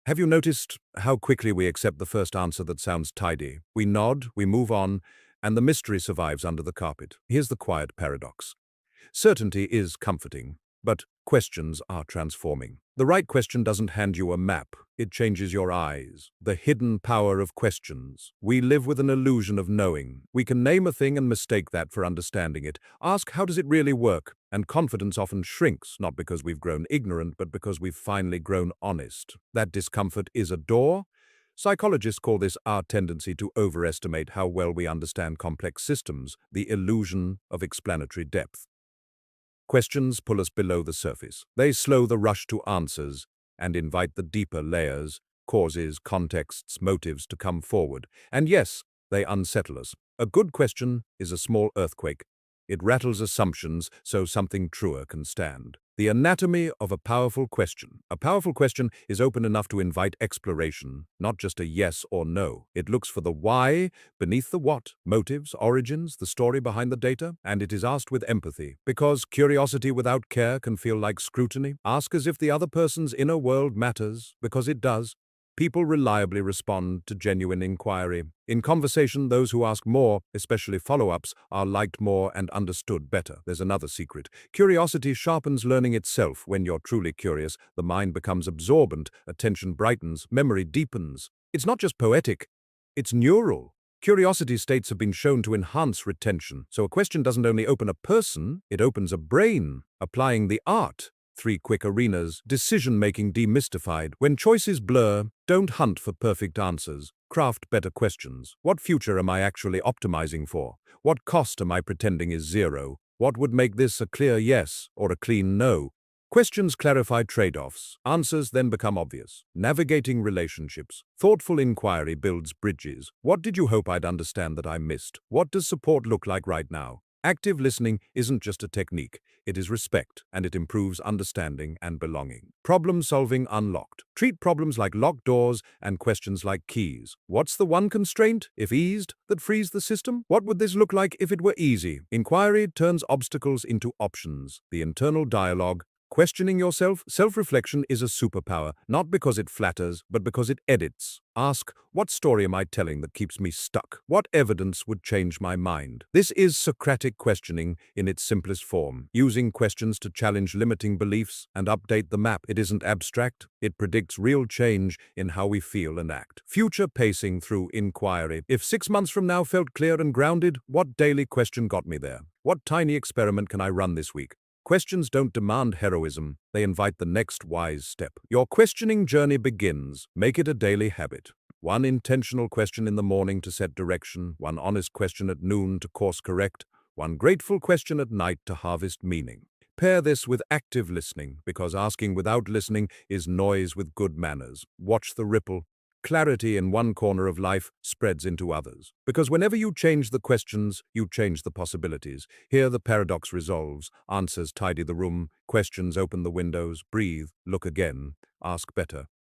Have you noticed how quickly we accept the first answer that sounds tidy? We nod, we move on, and the mystery survives under the carpet. Here's the quiet paradox. Certainty is comforting, but questions are transforming. The right question doesn't hand you a map, it changes your eyes. The hidden power of questions. We live with an illusion of knowing. We can name a thing and mistake that for understanding it. Ask, how does it really work? And confidence often shrinks, not because we've grown ignorant, but because we've finally grown honest. That discomfort is a door. Psychologists call this our tendency to overestimate how well we understand complex systems, the illusion of explanatory depth. Questions pull us below the surface. They slow the rush to answers and invite the deeper layers, causes, contexts, motives to come forward. And yes, they unsettle us. A good question is a small earthquake. It rattles assumptions so something truer can stand. The anatomy of a powerful question. A powerful question is open enough to invite exploration, not just a yes or no. It looks for the why beneath the what, motives, origins, the story behind the data, and it is asked with empathy. Because curiosity without care can feel like scrutiny. Ask as if the other person's inner world matters, because it does. People reliably respond to genuine inquiry. In conversation, those who ask more, especially follow-ups, are liked more and understood better. There's another secret. Curiosity sharpens learning itself. When you're truly curious, the mind becomes absorbent, attention brightens, memory deepens. It's not just poetic, it's neural. Curiosity states have been shown to enhance retention. So a question doesn't only open a person, it opens a brain. Applying the art. 3 quick arenas. Decision-making demystified. When choices blur, don't hunt for perfect answers. Craft better questions. What future am I actually optimizing for? What cost am I pretending is zero? What would make this a clear yes or a clean no? Questions clarify trade-offs. Answers then become obvious. Navigating relationships. Thoughtful inquiry builds bridges. What did you hope I'd understand that I missed? What does support look like right now? Active listening isn't just a technique, it is respect, and it improves understanding and belonging. Problem-solving unlocked. Treat problems like locked doors and questions like keys. What's the one constraint, if eased, that frees the system? What would this look like if it were easy? Inquiry turns obstacles into options. The internal dialogue. Questioning yourself, self-reflection is a superpower, not because it flatters, but because it edits. Ask, what story am I telling that keeps me stuck? What evidence would change my mind? This is Socratic questioning in its simplest form, using questions to challenge limiting beliefs and update the map. It isn't abstract, it predicts real change in how we feel and act. Future pacing through inquiry. If 6 months from now felt clear and grounded, what daily question got me there? What tiny experiment can I run this week? Questions don't demand heroism, they invite the next wise step. Your questioning journey begins. Make it a daily habit. One intentional question in the morning to set direction, one honest question at noon to course correct, one grateful question at night to harvest meaning. Pair this with active listening, because asking without listening is noise with good manners. Watch the ripple. Clarity in one corner of life spreads into others. Because whenever you change the questions, you change the possibilities. Here the paradox resolves. Answers tidy the room. Questions open the windows. Breathe. Look again. Ask better.